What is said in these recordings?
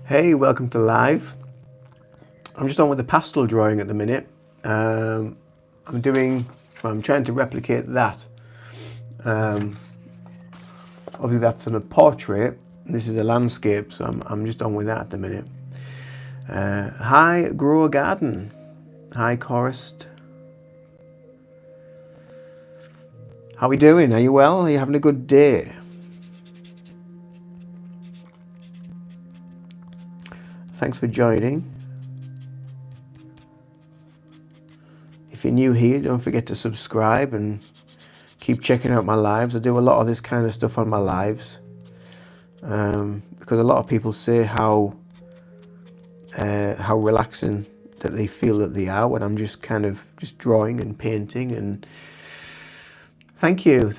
Hey, welcome to live. I'm just on with the pastel drawing at the minute. I'm trying to replicate that. Obviously that's on a portrait. This is a landscape, so I'm just on with that at the minute. Hi, Grow a Garden. Hi, Chorist. How are we doing? Are you well? Are you having a good day? Thanks for joining. If you're new here, don't forget to subscribe and keep checking out my lives. I do a lot of this kind of stuff on my lives because a lot of people say how relaxing that they feel that they are when I'm just kind of just drawing and painting. And thank you.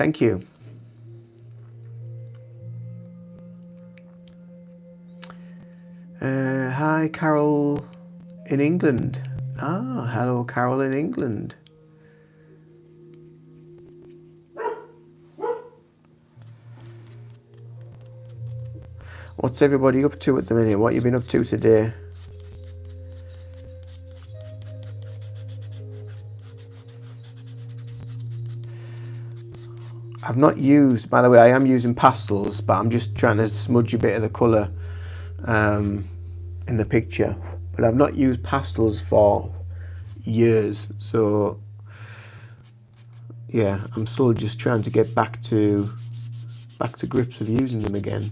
Hi, Carol in England. Ah, hello, Carol in England. What's everybody up to at the minute? What have you been up to today? I've not used, by the way, I am using pastels, but I'm just trying to smudge a bit of the colour in the picture. But I've not used pastels for years, so yeah, I'm still just trying to get back to grips with using them again.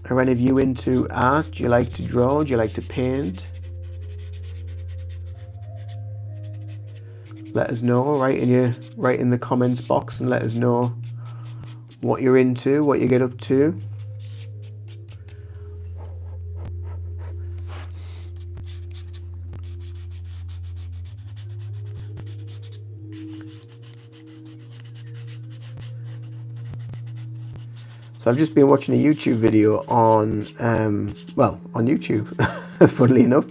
Are any of you into art? Do you like to draw? Do you like to paint? Let us know. Write in the comments box and let us know what you're into, what you get up to. So I've just been watching a YouTube video on, on YouTube, funnily enough,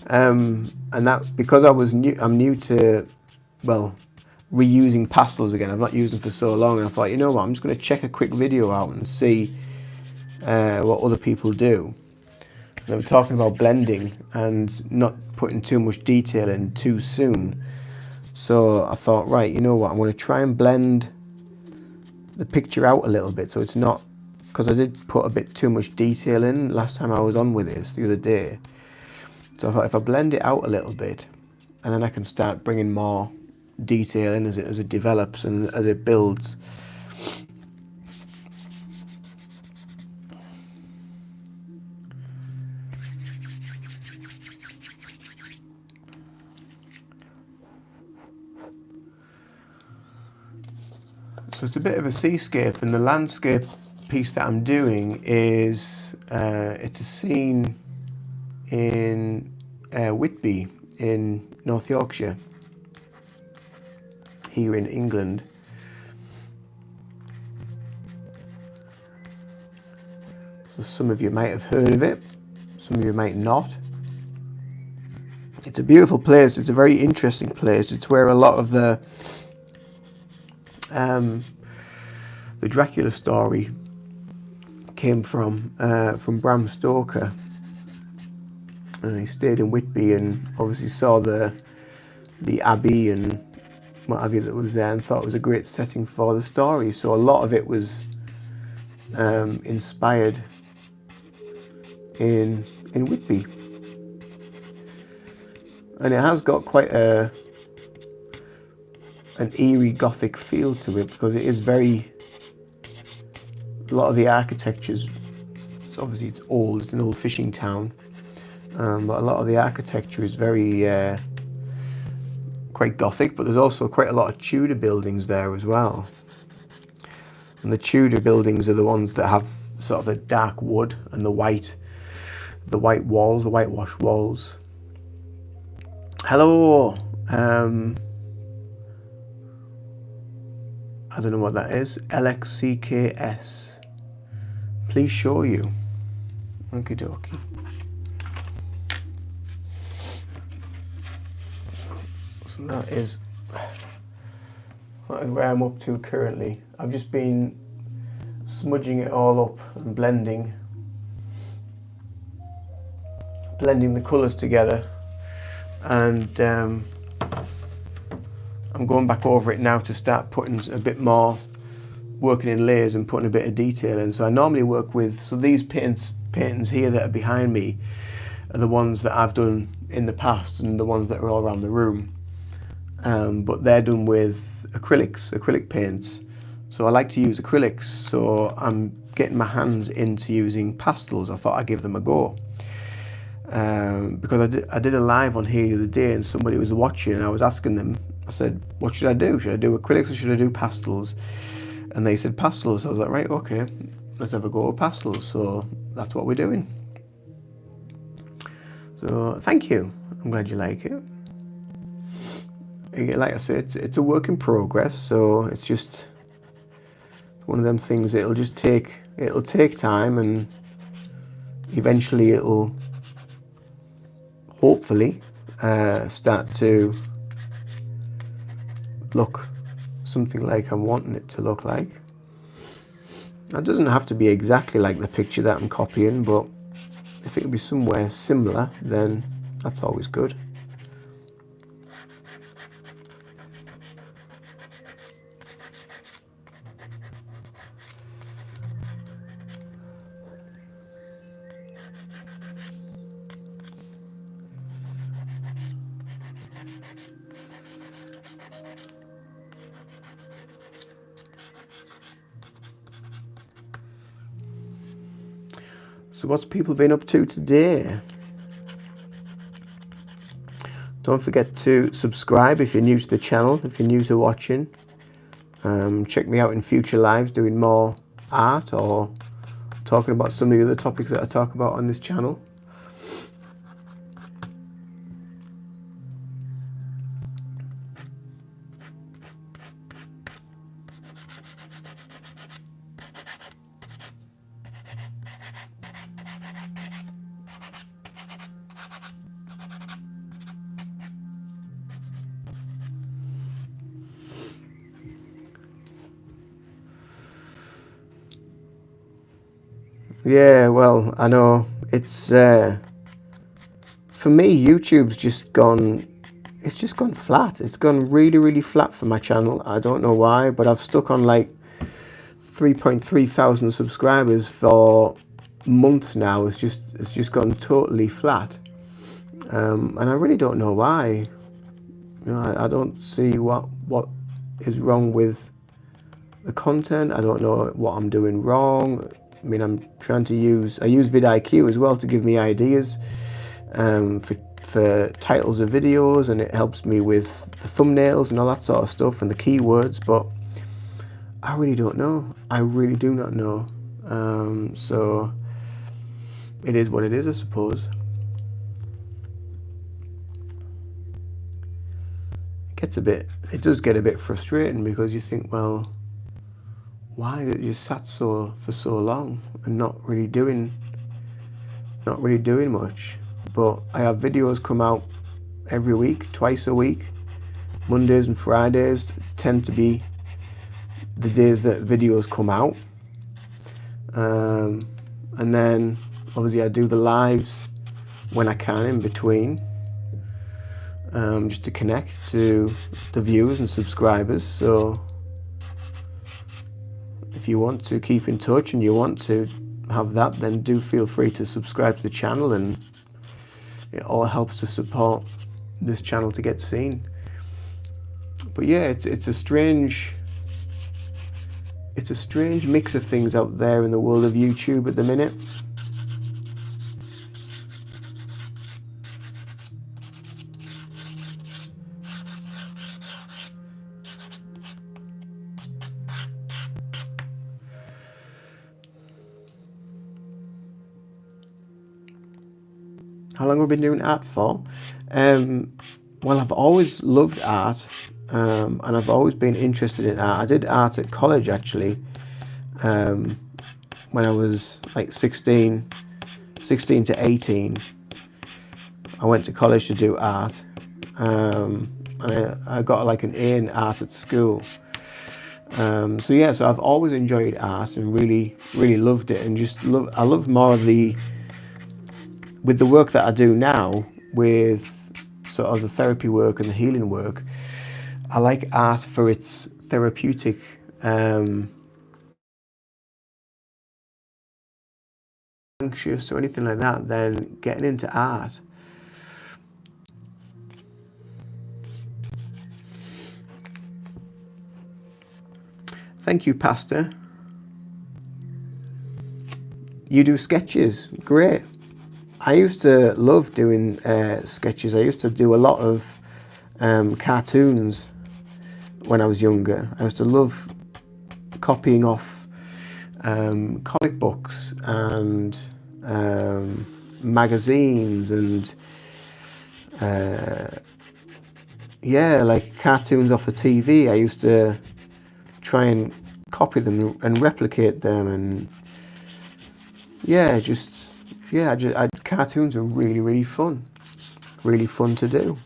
and that because I'm new to, well, reusing pastels again. I've not used them for so long, and I thought, you know what, I'm just going to check a quick video out and see what other people do. And they were talking about blending and not putting too much detail in too soon. So I thought, right, you know what, I'm going to try and blend the picture out a little bit, so it's not, because I did put a bit too much detail in last time I was on with this the other day. So I thought if I blend it out a little bit, and then I can start bringing more detail in as it develops and as it builds. So it's a bit of a seascape, and the landscape piece that I'm doing is it's a scene in Whitby in North Yorkshire, here in England. So some of you might have heard of it, some of you might not. It's a beautiful place. It's a very interesting place. It's where a lot of the Dracula story came from Bram Stoker. And he stayed in Whitby and obviously saw the abbey and what have you that was there, and thought it was a great setting for the story. So a lot of it was inspired in Whitby, and it has got quite an eerie Gothic feel to it, because it is a lot of the architecture's, obviously it's old, it's an old fishing town, but a lot of the architecture is very quite Gothic, but there's also quite a lot of Tudor buildings there as well. And the Tudor buildings are the ones that have sort of a dark wood and the white walls, the whitewashed walls. Hello, I don't know what that is. LXCKS. Please show you. Okie dokie. So that is where I'm up to currently. I've just been smudging it all up and blending the colours together, and I'm going back over it now to start putting a bit more, working in layers and putting a bit of detail in. So I normally work with, so these paintings here that are behind me are the ones that I've done in the past and the ones that are all around the room, but they're done with acrylic paints. So I like to use acrylics, so I'm getting my hands into using pastels. I thought I'd give them a go. Because I did a live on here the other day, and somebody was watching, and I was asking them, I said, what should I do? Should I do acrylics or should I do pastels? And they said pastels. I was like, right, okay, let's have a go at pastels. So that's what we're doing. So thank you. I'm glad you like it. Like I said, it's a work in progress, so it's just one of them things. It'll take time, and eventually it'll hopefully start to look something like I'm wanting it to look like. It doesn't have to be exactly like the picture that I'm copying, but if it can be somewhere similar, then that's always good. So what's people been up to today? Don't forget to subscribe if you're new to the channel, if you're new to watching. Check me out in future lives doing more art or talking about some of the other topics that I talk about on this channel. Yeah, well, I know it's for me, YouTube's just gone. It's just gone flat. It's gone really, really flat for my channel. I don't know why, but I've stuck on like 3.3 thousand subscribers for months now. It's just gone totally flat, and I really don't know why. I don't see what is wrong with the content. I don't know what I'm doing wrong. I mean, I use vidIQ as well to give me ideas for titles of videos, and it helps me with the thumbnails and all that sort of stuff and the keywords, but I really don't know. I really do not know. So it is what it is, I suppose. It does get a bit frustrating because you think, well, why did you sat for so long and not really doing much? But I have videos come out every week, twice a week. Mondays and Fridays tend to be the days that videos come out. And then obviously I do the lives when I can in between, just to connect to the viewers and subscribers. So if you want to keep in touch and you want to have that, then do feel free to subscribe to the channel, and it all helps to support this channel to get seen. But yeah, it's a strange mix of things out there in the world of YouTube at the minute. How long have I been doing art for? Well, I've always loved art, and I've always been interested in art. I did art at college, actually, when I was like 16 to 18. I went to college to do art, and I got like an A in art at school. So yeah, so I've always enjoyed art and really, really loved it, and I love more of with the work that I do now, with sort of the therapy work and the healing work. I like art for its therapeutic anxious or anything like that, then getting into art. Thank you, Pastor. You do sketches, great. I used to love doing sketches. I used to do a lot of cartoons when I was younger. I used to love copying off comic books and magazines and yeah, like cartoons off the TV. I used to try and copy them and replicate them, and cartoons are really, really fun to do.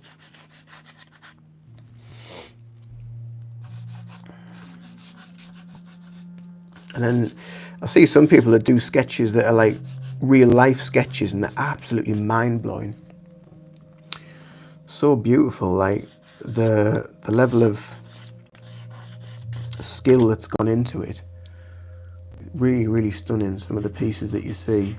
And then I see some people that do sketches that are like real life sketches, and they're absolutely mind blowing. So beautiful, like the level of skill that's gone into it. Really, really stunning, some of the pieces that you see.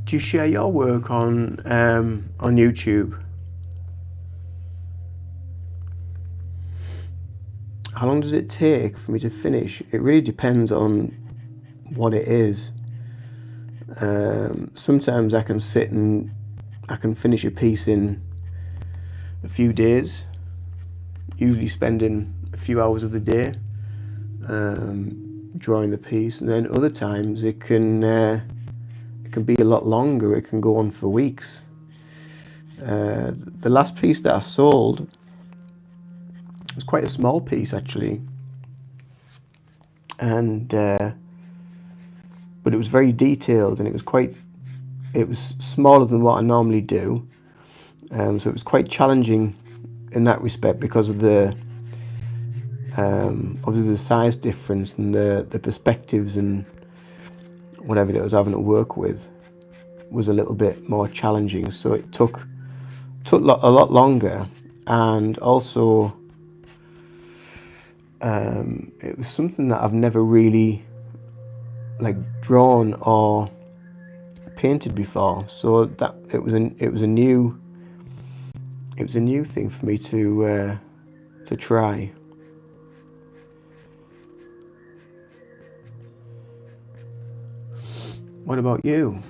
Do you share your work on YouTube? How long does it take for me to finish? It really depends on what it is. Sometimes I can sit and I can finish a piece in a few days, usually spending a few hours of the day drawing the piece, and then other times it can be a lot longer. It can go on for weeks. The last piece that I sold was quite a small piece actually, and but it was very detailed, and it was smaller than what I normally do, so it was quite challenging in that respect because of the obviously the size difference and the perspectives and whatever that I was having to work with was a little bit more challenging. So it took a lot longer, and also it was something that I've never really like drawn or painted before. So that it was a new thing for me to try. What about you?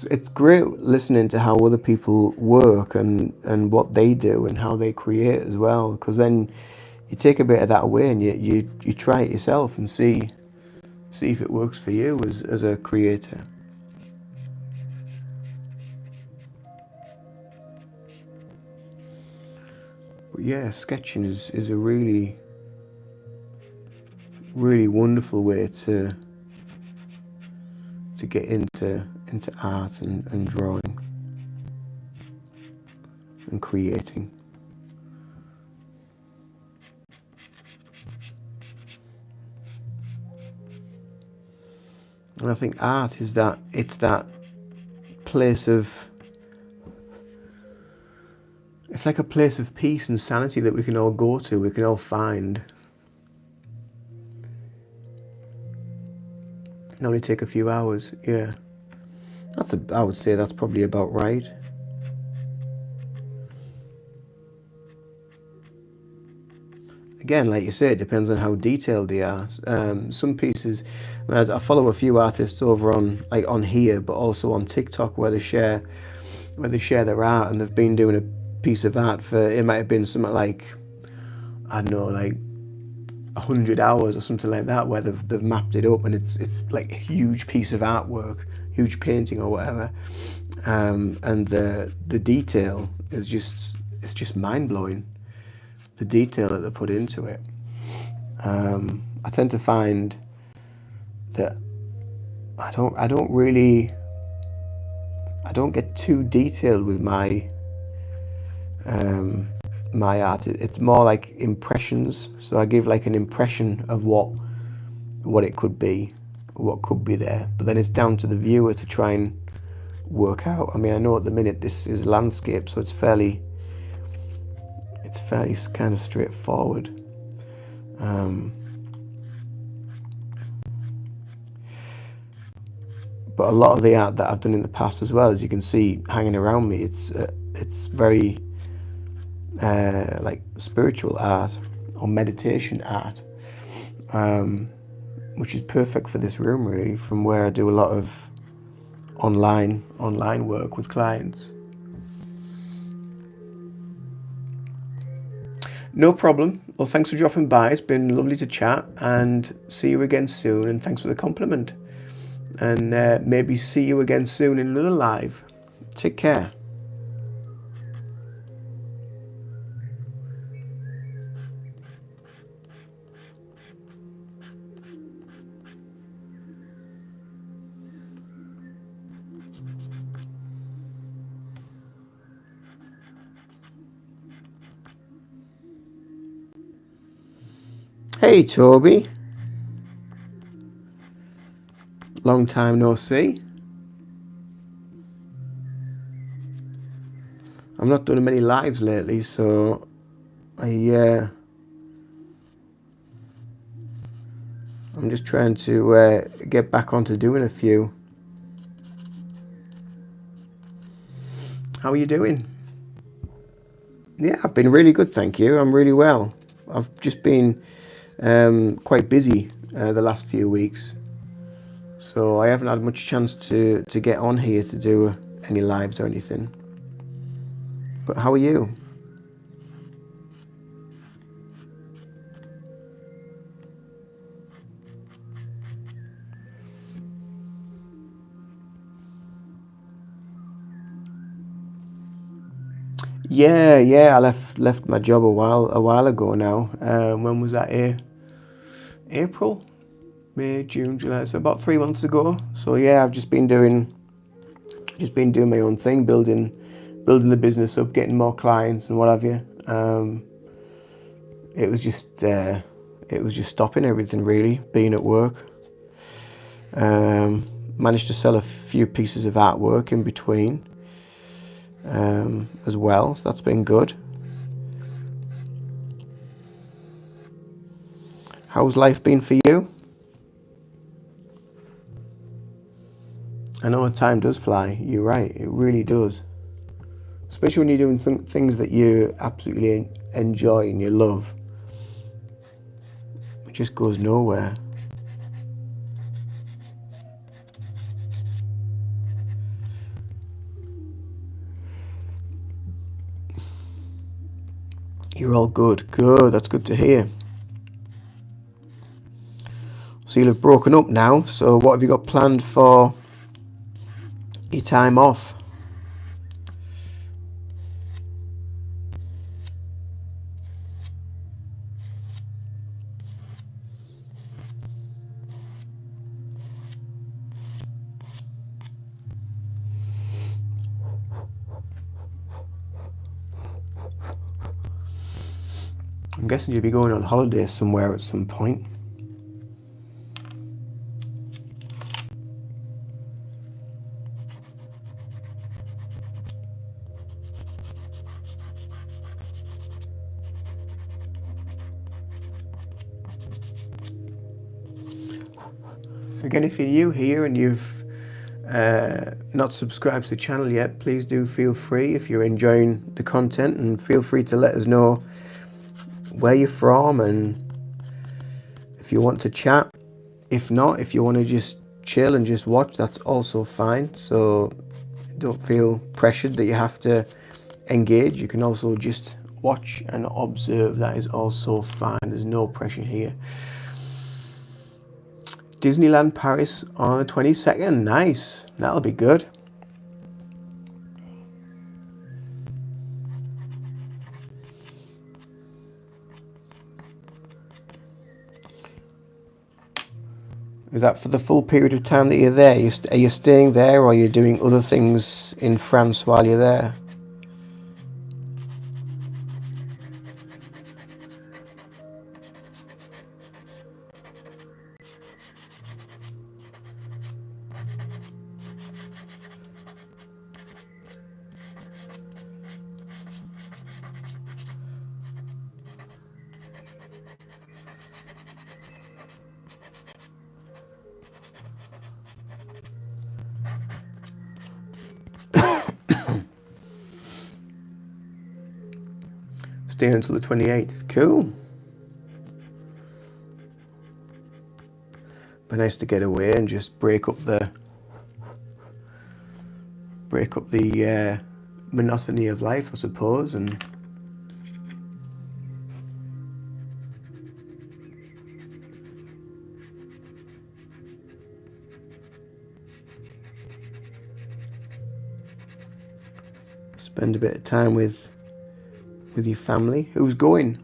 It's great listening to how other people work and what they do and how they create as well, because then you take a bit of that away and you try it yourself and see if it works for you as a creator. But yeah, sketching is a really wonderful way to get into art and drawing and creating. And I think art is that place of, it's like a place of peace and sanity that we can all go to, we can all find. It only take a few hours, yeah. I would say that's probably about right. Again, like you say, it depends on how detailed they are. Some pieces, I follow a few artists over on here, but also on TikTok where they share their art, and they've been doing a piece of art for, it might have been something like, I don't know, like 100 hours or something like that, where they've mapped it up, and it's like a huge piece of artwork, huge painting or whatever, and the detail is just mind blowing. The detail that they put into it. I tend to find that I don't get too detailed with my my art. It's more like impressions. So I give like an impression of what it could be, what could be there. But then it's down to the viewer to try and work out. I mean, I know at the minute this is landscape, so it's fairly kind of straightforward. But a lot of the art that I've done in the past as well, as you can see hanging around me, it's very like spiritual art or meditation art, which is perfect for this room really, from where I do a lot of online work with clients. No problem. Well, thanks for dropping by. It's been lovely to chat, and see you again soon. And thanks for the compliment. And maybe see you again soon in another live. Take care. Hey, Toby. Long time no see. I'm not doing many lives lately, so I'm just trying to get back onto doing a few. How are you doing? Yeah, I've been really good, thank you. I'm really well. I've just been quite busy the last few weeks. so I haven't had much chance to get on here to do any lives or anything. But how are you? Yeah, I left my job a while ago now. When was that? April, May, June, July. So about 3 months ago. So yeah, I've just been doing my own thing, building the business up, getting more clients and what have you. It was just stopping everything really, being at work. Managed to sell a few pieces of artwork in between as well, so that's been good. How's life been for you? I know time does fly, you're right, it really does. Especially when you're doing things that you absolutely enjoy and you love. It just goes nowhere. You're all good. Good, that's good to hear. So you'll have broken up now, so what have you got planned for your time off? I'm guessing you'll be going on holiday somewhere at some point. Again, if you're new here and you've not subscribed to the channel yet, please do feel free if you're enjoying the content, and feel free to let us know where you're from and if you want to chat. If not, if you want to just chill and just watch, that's also fine. So don't feel pressured that you have to engage. You can also just watch and observe. That is also fine. There's no pressure here. Disneyland Paris on the 22nd. Nice. That'll be good. Is that for the full period of time that you're there? Are you staying there, or are you doing other things in France while you're there? Staying until the 28th. Cool. Be nice to get away and just break up the monotony of life, I suppose, and spend a bit of time with your family. Who's going?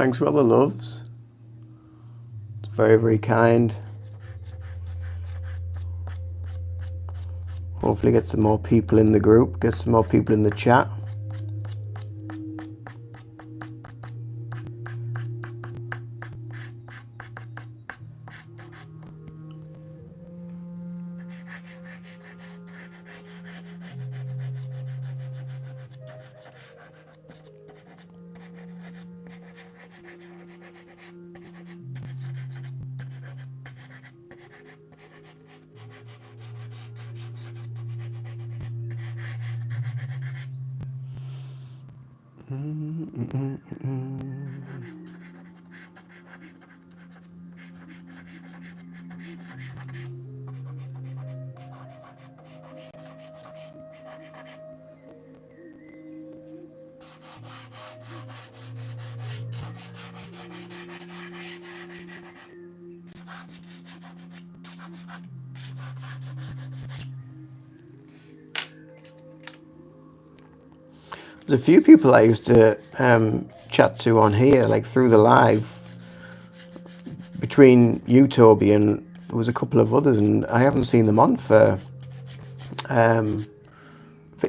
Thanks for all the loves. It's very, very kind. Hopefully get some more people in the group, get some more people in the chat. There's a few people I used to chat to on here, like through the live, between you, Toby, and there was a couple of others, and I haven't seen them on for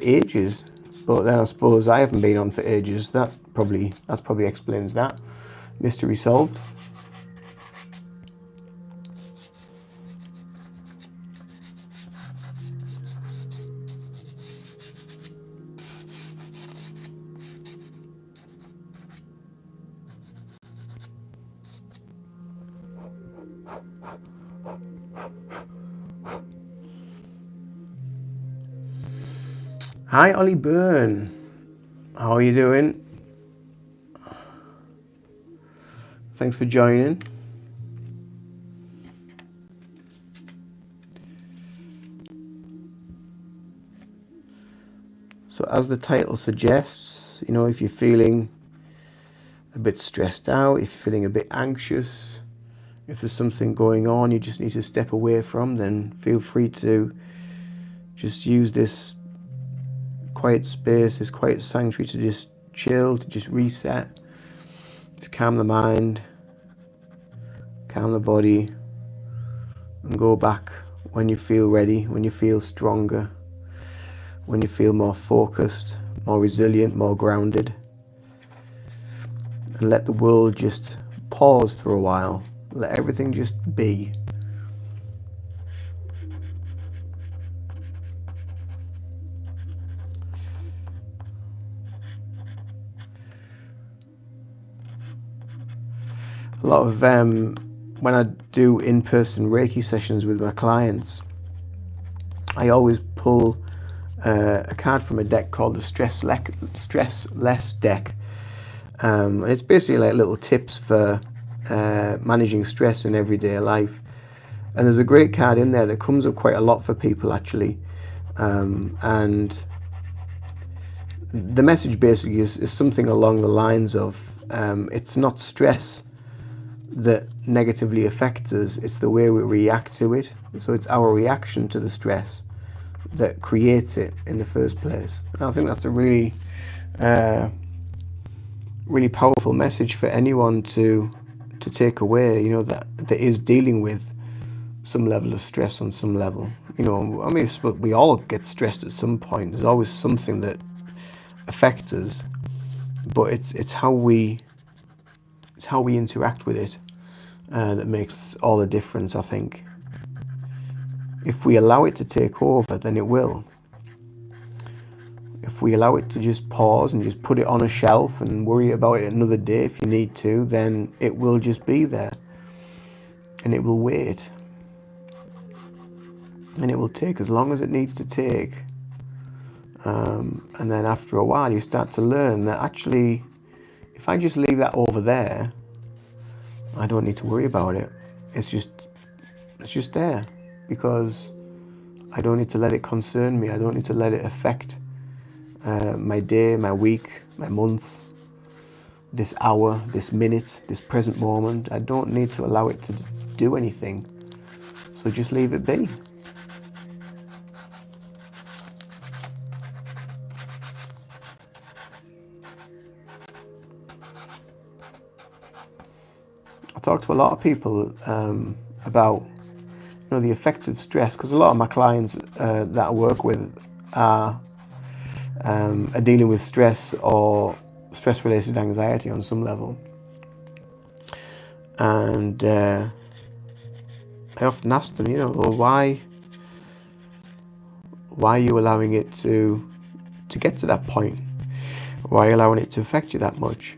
ages. But then I suppose I haven't been on for ages. That probably explains that. Mystery solved. Hi, Ollie Byrne. How are you doing? Thanks for joining. So as the title suggests, you know, if you're feeling a bit stressed out, if you're feeling a bit anxious, if there's something going on you just need to step away from, then feel free to just use this quiet space, this quiet sanctuary to just chill, to just reset, just calm the mind, calm the body, and go back when you feel ready, when you feel stronger, when you feel more focused, more resilient, more grounded. And let the world just pause for a while. Let everything just be. A lot of when I do in-person Reiki sessions with my clients, I always pull a card from a deck called the Stressless deck. And it's basically like little tips for managing stress in everyday life. And there's a great card in there that comes up quite a lot for people actually. And the message basically is something along the lines of it's not stress that negatively affects us, it's the way we react to it. So it's our reaction to the stress that creates it in the first place. And I think that's a really really powerful message for anyone to take away, you know, that is dealing with some level of stress on some level. You know, I mean, we all get stressed at some point. There's always something that affects us, but it's how we interact with it that makes all the difference, I think. If we allow it to take over, then it will. If we allow it to just pause and just put it on a shelf and worry about it another day if you need to, then it will just be there. And it will wait. And it will take as long as it needs to take. And then after a while, you start to learn that actually, if I just leave that over there, I don't need to worry about it. It's just there, because I don't need to let it concern me. I don't need to let it affect my day, my week, my month, this hour, this minute, this present moment. I don't need to allow it to do anything. So just leave it be. I talk to a lot of people about the effects of stress, because a lot of my clients that I work with are dealing with stress or stress-related anxiety on some level, and I often ask them, well, why are you allowing it to get to that point? Why are you allowing it to affect you that much?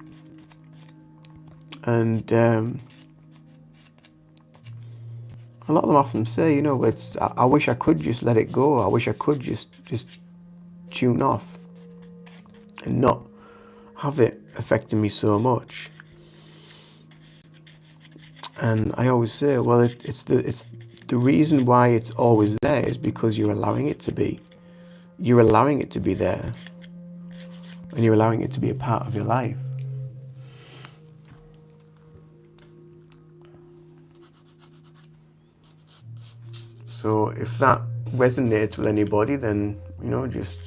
And a lot of them often say, I wish I could just let it go. I wish I could just tune off and not have it affecting me so much. And I always say, well, it's the reason why it's always there is because you're allowing it to be. You're allowing it to be there, and you're allowing it to be a part of your life. So if that resonates with anybody, then just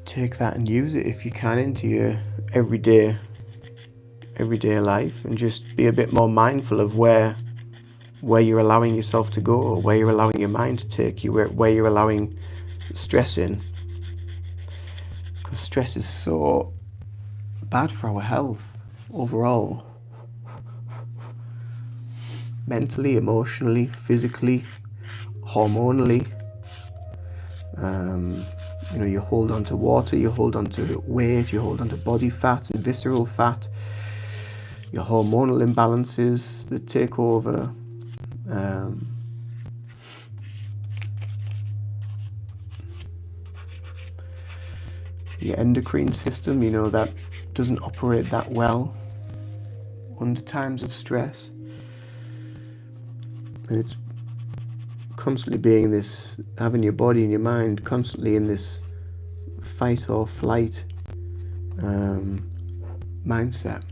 take that and use it if you can into your everyday life, and just be a bit more mindful of where you're allowing yourself to go, or where you're allowing your mind to take you, where you're allowing stress in. Because stress is so bad for our health overall. Mentally, emotionally, physically, hormonally. You hold on to water, you hold on to weight, you hold on to body fat and visceral fat, your hormonal imbalances that take over. Your endocrine system, that doesn't operate that well under times of stress. And it's constantly being this, having your body and your mind constantly in this fight or flight mindset.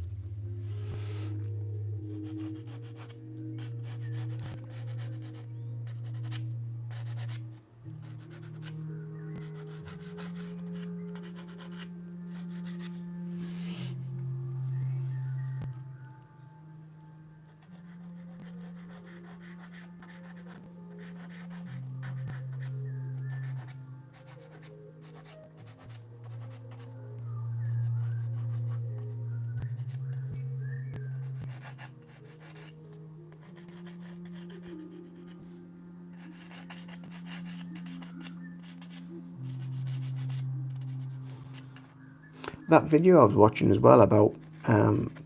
That video I was watching as well about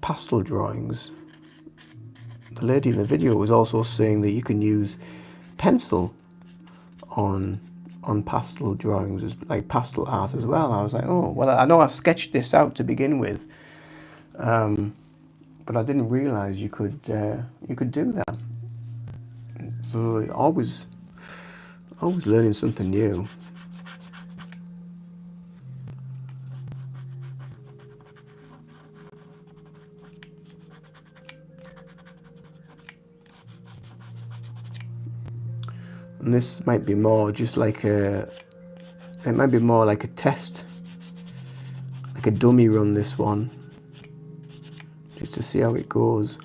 pastel drawings, the lady in the video was also saying that you can use pencil on pastel drawings, like pastel art as well. I was like, oh, well, I know I sketched this out to begin with, but I didn't realize you could do that. So always learning something new. And this might be more just like it might be more like a test, like a dummy run, this one, just to see how it goes.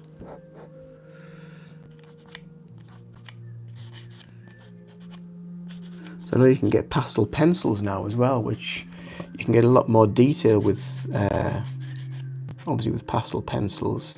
So I know you can get pastel pencils now as well, which you can get a lot more detail with, obviously with pastel pencils.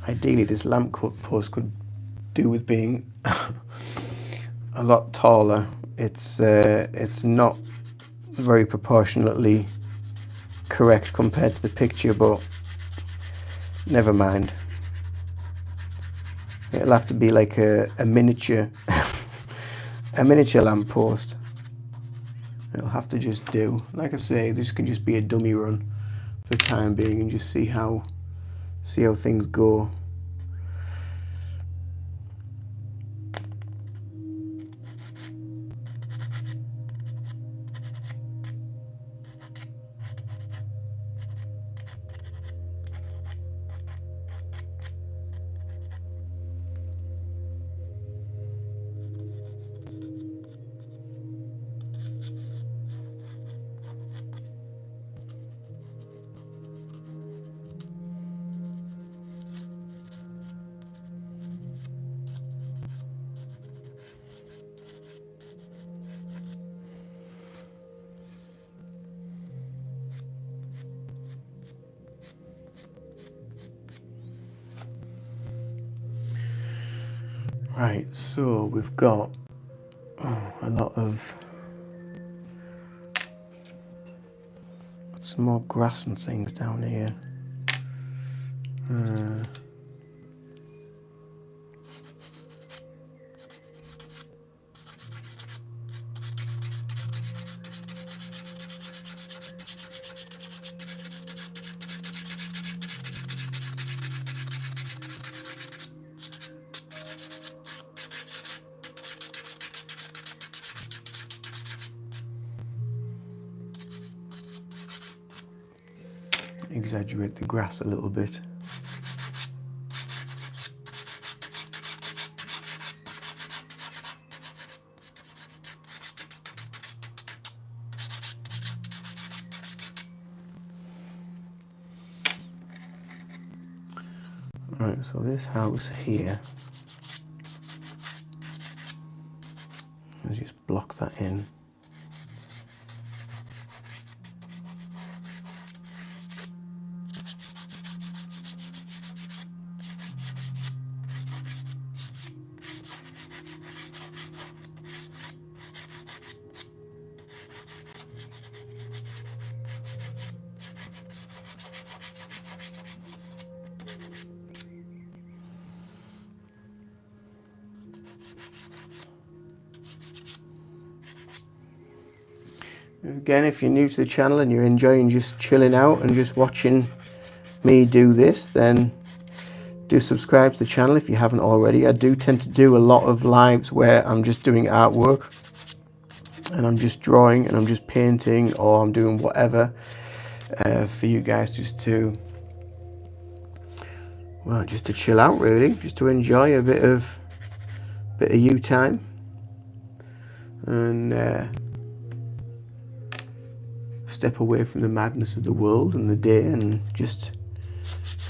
ideally this lamp post could do with being a lot taller. It's not very proportionately correct compared to the picture, but never mind. It'll have to be like a miniature a miniature lamppost. It'll have to just do. Like I say, this could just be a dummy run for the time being and just see how things go. Right, so we've got a lot of some more grass and things down here. Exaggerate the grass a little bit. Right, so this house here, let's just block that in. Again, if you're new to the channel and you're enjoying just chilling out and just watching me do this, then do subscribe to the channel if you haven't already. I do tend to do a lot of lives where I'm just doing artwork and I'm just drawing and I'm just painting or I'm doing whatever for you guys just to, well, just to chill out really, just to enjoy a bit of you time and step away from the madness of the world and the day and just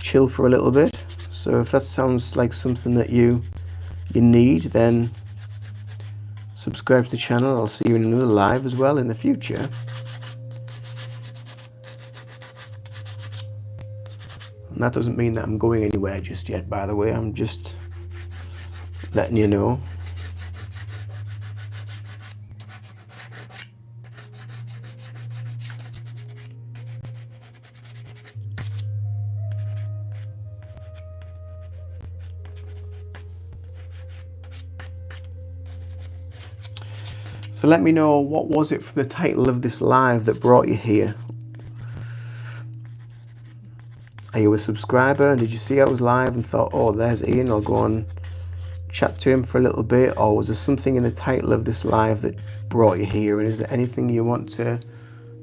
chill for a little bit. So if that sounds like something that you need, then subscribe to the channel. I'll see you in another live as well in the future. And that doesn't mean that I'm going anywhere just yet, by the way. I'm just letting you know. So let me know, what was it from the title of this live that brought you here? Are you a subscriber and did you see I was live and thought, oh, there's Ian, I'll go and chat to him for a little bit? Or was there something in the title of this live that brought you here? And is there anything you want to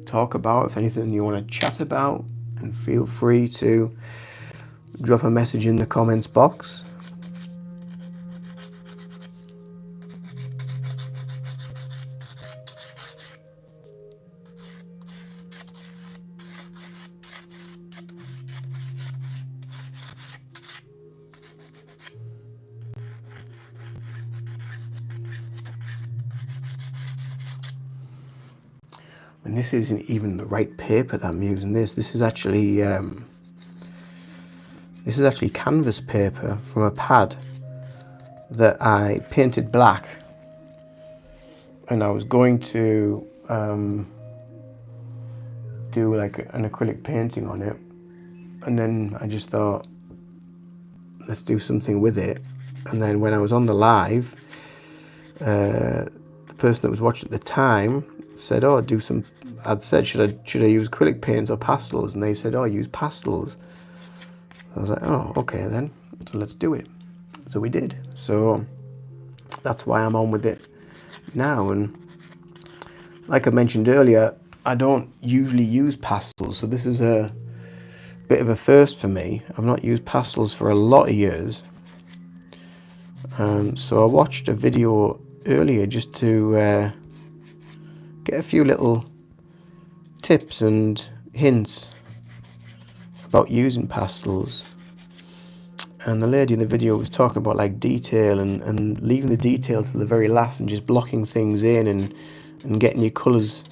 talk about? If anything you want to chat about, and feel free to drop a message in the comments box. And this isn't even the right paper that I'm using. This is actually This is actually canvas paper from a pad that I painted black, and I was going to do like an acrylic painting on it, and then I just thought, let's do something with it. And then when I was on the live, the person that was watching at the time said, "Oh, do some." I'd said, "Should I use acrylic paints or pastels?" And they said, "Oh, use pastels." I was like, "Oh, okay then. So let's do it." So we did. So that's why I'm on with it now. And like I mentioned earlier, I don't usually use pastels, so this is a bit of a first for me. I've not used pastels for a lot of years. So I watched a video earlier just to get a few little tips and hints about using pastels. And the lady in the video was talking about like detail and leaving the detail to the very last and just blocking things in and getting your colours,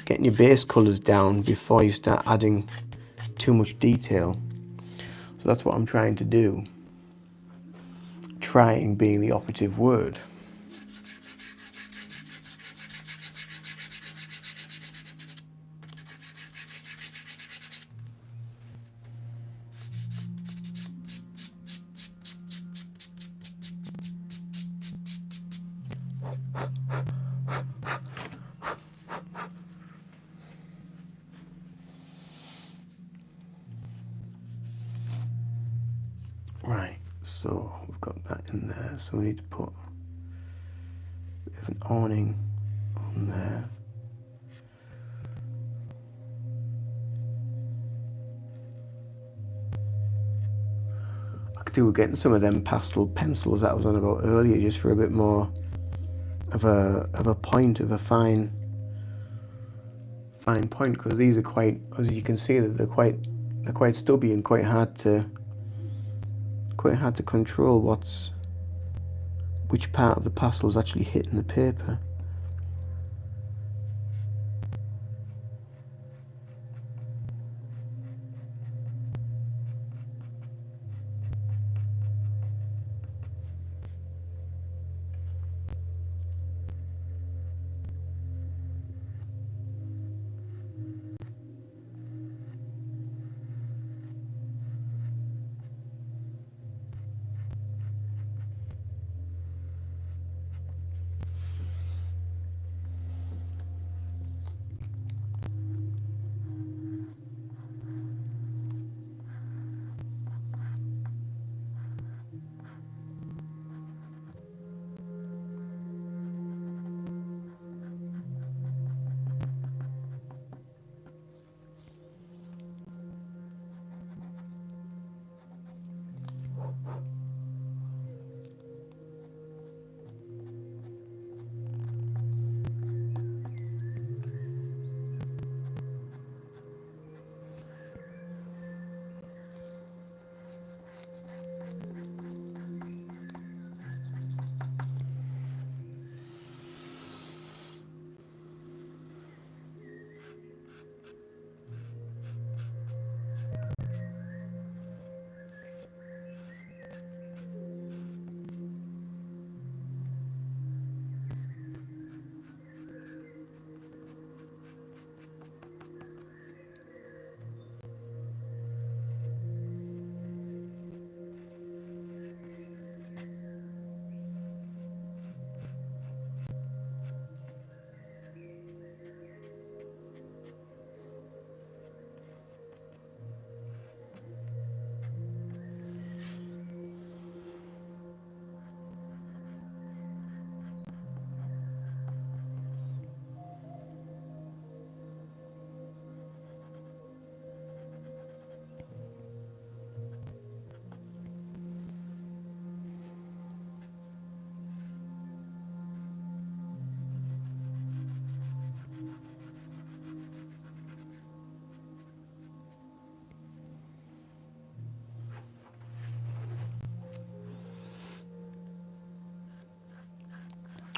getting your base colours down before you start adding too much detail. So that's what I'm trying to do. Trying being the operative word. Right, so we've got that in there, so we need to put a bit of an awning on there. I could do with getting some of them pastel pencils that I was on about earlier, just for a bit more of a point, of a fine point, because these are quite, as you can see, that they're quite stubby and quite hard to control which part of the pastel is actually hitting the paper.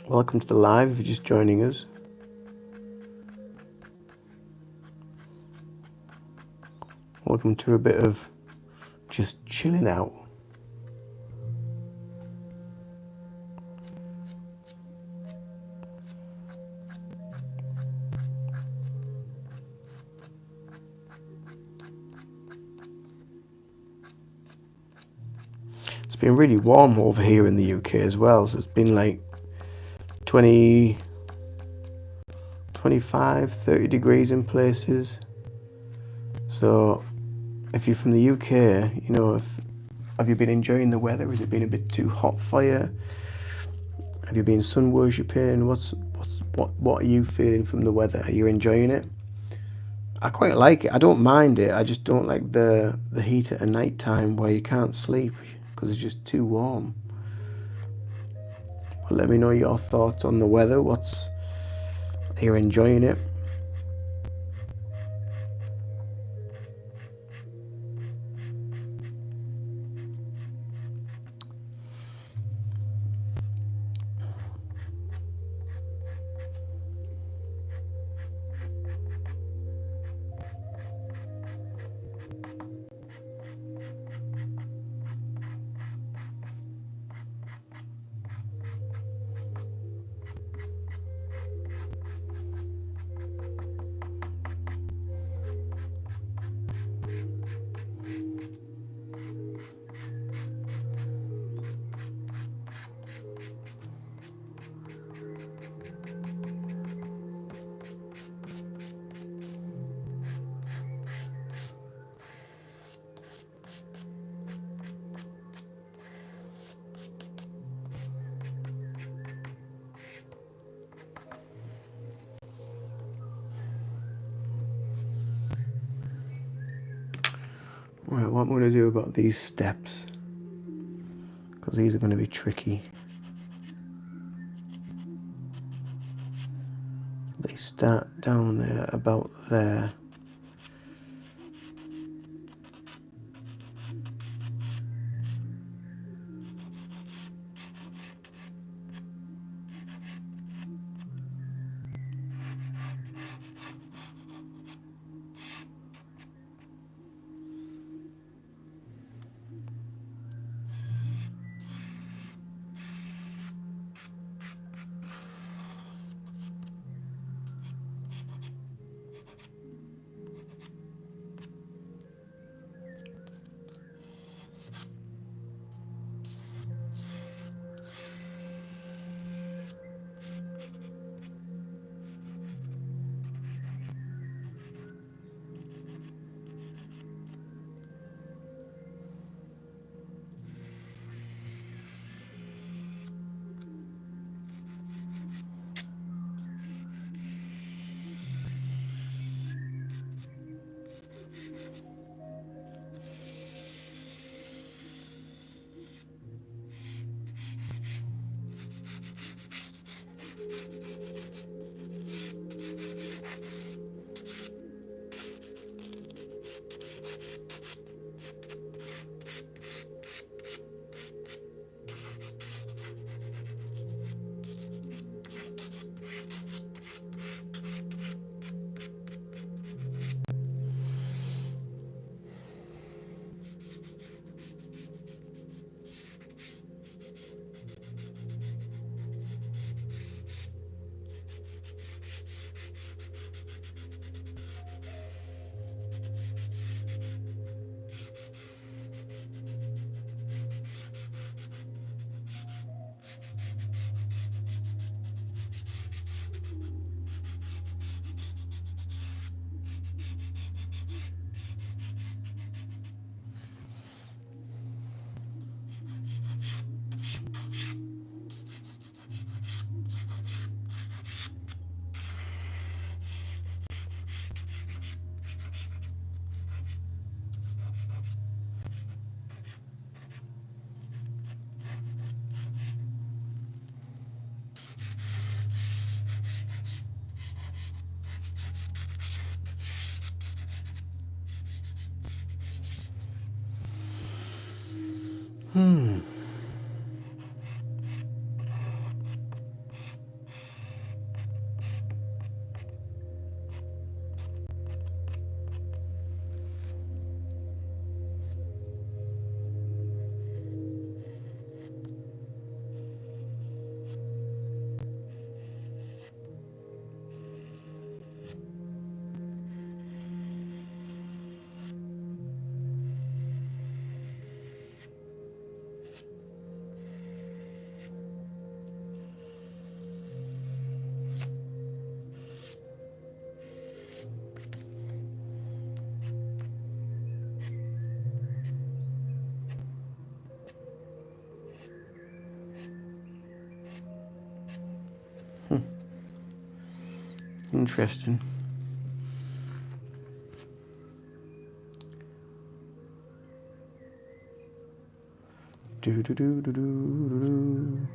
Welcome to the live if you're just joining us. Welcome to a bit of just chilling out. It's been really warm over here in the UK as well, so it's been like 20, 25, 30 degrees in places. So if you're from the UK, you know, have you been enjoying the weather? Has it been a bit too hot for you? Have you been sun worshipping? What are you feeling from the weather? Are you enjoying it? I quite like it. I don't mind it. I just don't like the heat at night time where you can't sleep because it's just too warm. Well, let me know your thoughts on the weather. Are you enjoying it? Right, what I'm going to do about these steps, because these are going to be tricky. They start down there, about there. interesting. Do do do do do do.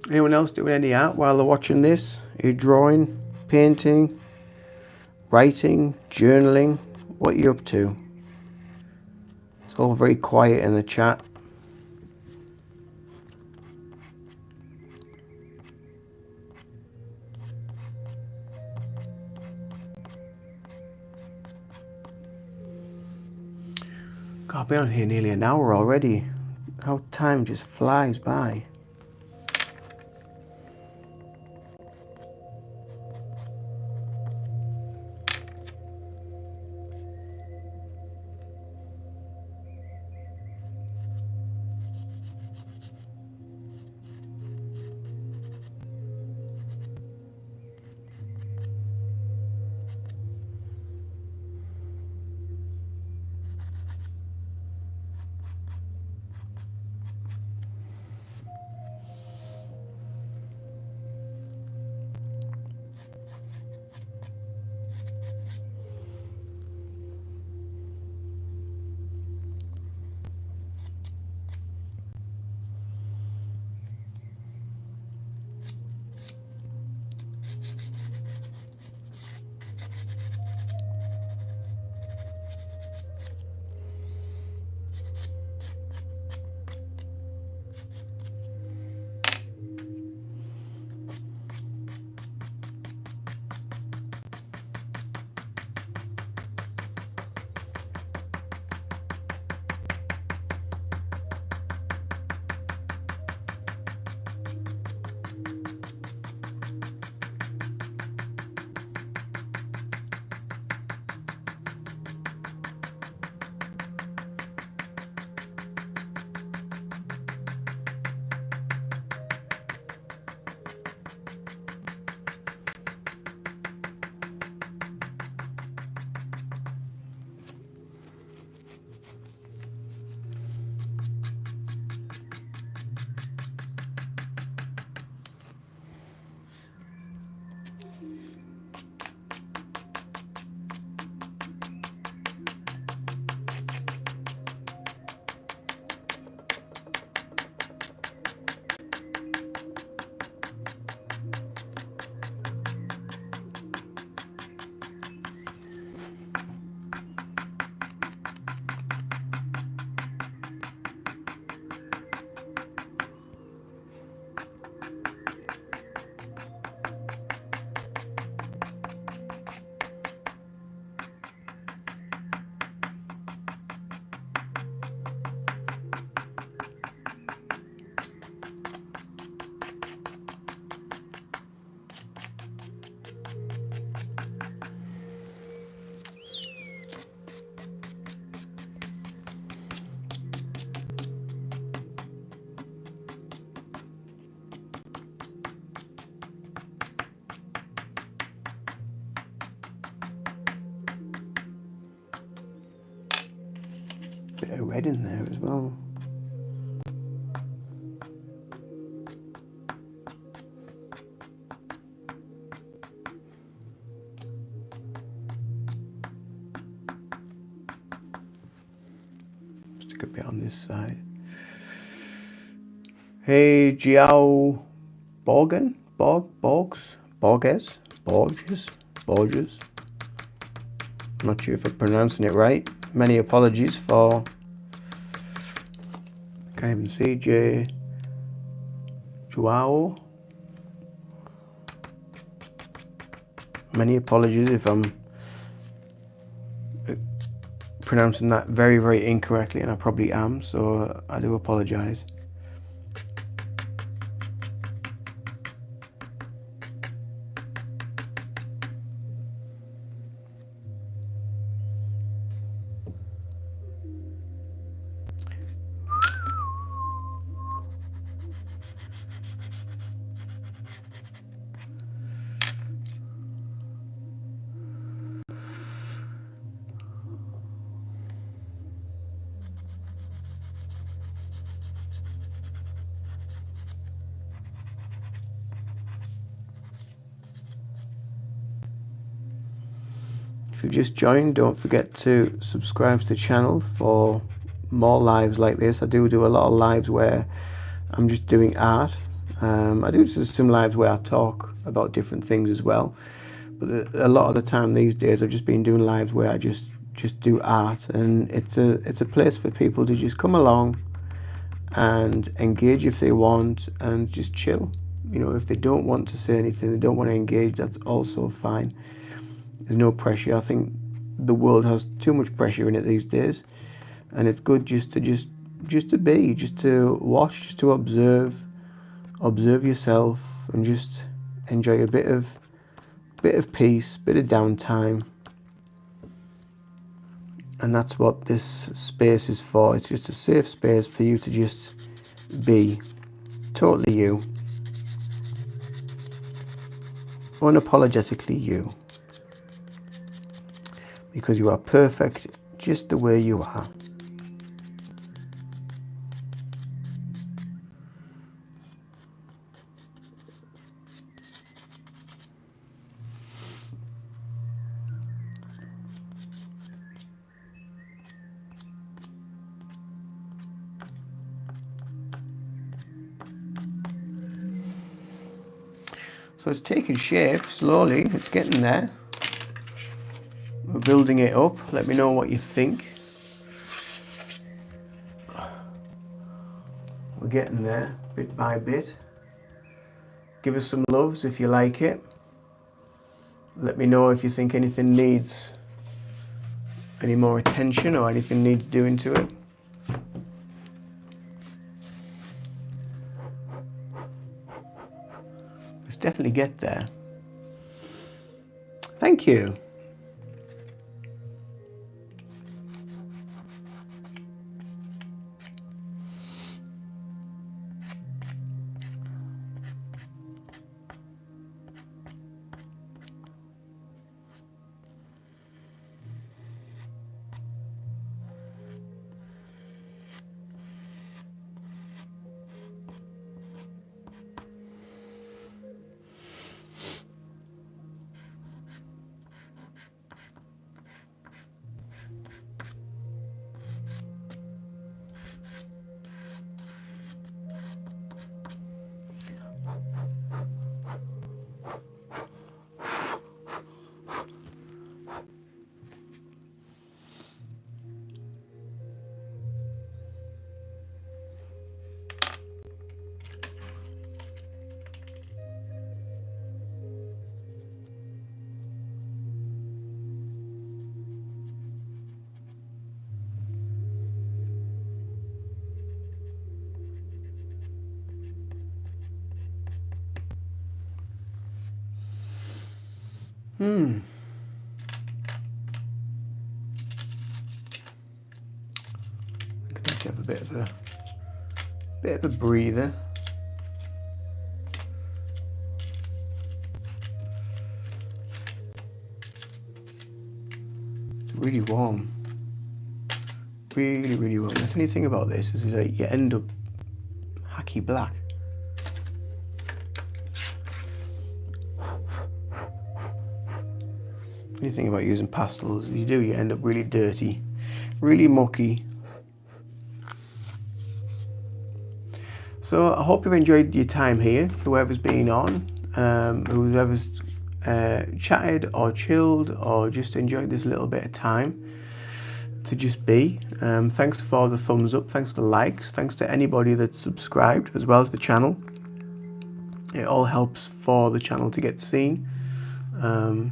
Anyone else doing any art while they're watching this? Are you drawing, painting, writing, journaling? What are you up to? It's all very quiet in the chat. God, I've been on here nearly an hour already. How time just flies by. Bit of red in there as well. Stick a bit on this side. Hey, Jiao Borges. not sure if I'm pronouncing it right. Many apologies for, can't even see, Joao. Many apologies if I'm pronouncing that very, very incorrectly, and I probably am, so I do apologize. If you've just joined, don't forget to subscribe to the channel for more lives like this. I do a lot of lives where I'm just doing art. I do some lives where I talk about different things as well. But a lot of the time these days I've just been doing lives where I just do art, and it's a place for people to just come along and engage if they want, and just chill. You know, if they don't want to say anything, they don't want to engage, that's also fine. There's no pressure. I think the world has too much pressure in it these days, and it's good just to be, just to watch, just to observe yourself, and just enjoy a bit of peace, bit of downtime. And that's what this space is for. It's just a safe space for you to just be totally you, unapologetically you, because you are perfect just the way you are. So it's taking shape slowly, it's getting there. We're building it up. Let me know what you think. We're getting there, bit by bit. Give us some loves if you like it. Let me know if you think anything needs any more attention or anything needs doing to it. Let's definitely get there. Thank you. I'm going to have a bit of a breather. It's really warm. Really, really warm. The funny thing about this is that you end up hacky black. The thing about using pastels, you end up really dirty, really mucky. So I hope you've enjoyed your time here, whoever's been on, whoever's chatted or chilled or just enjoyed this little bit of time to just be. Thanks for the thumbs up, thanks for the likes, thanks to anybody that's subscribed as well as the channel. It all helps for the channel to get seen. Yeah,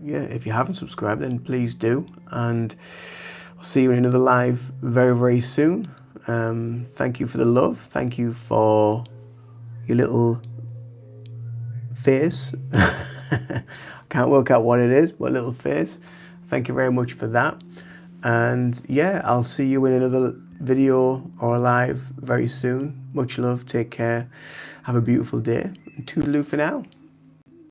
if you haven't subscribed, then please do. And I'll see you in another live very, very soon. Thank you for the love. Thank you for your little face. Can't work out what it is, but little face. Thank you very much for that. And yeah, I'll see you in another video or live very soon. Much love. Take care. Have a beautiful day. Toodaloo for now.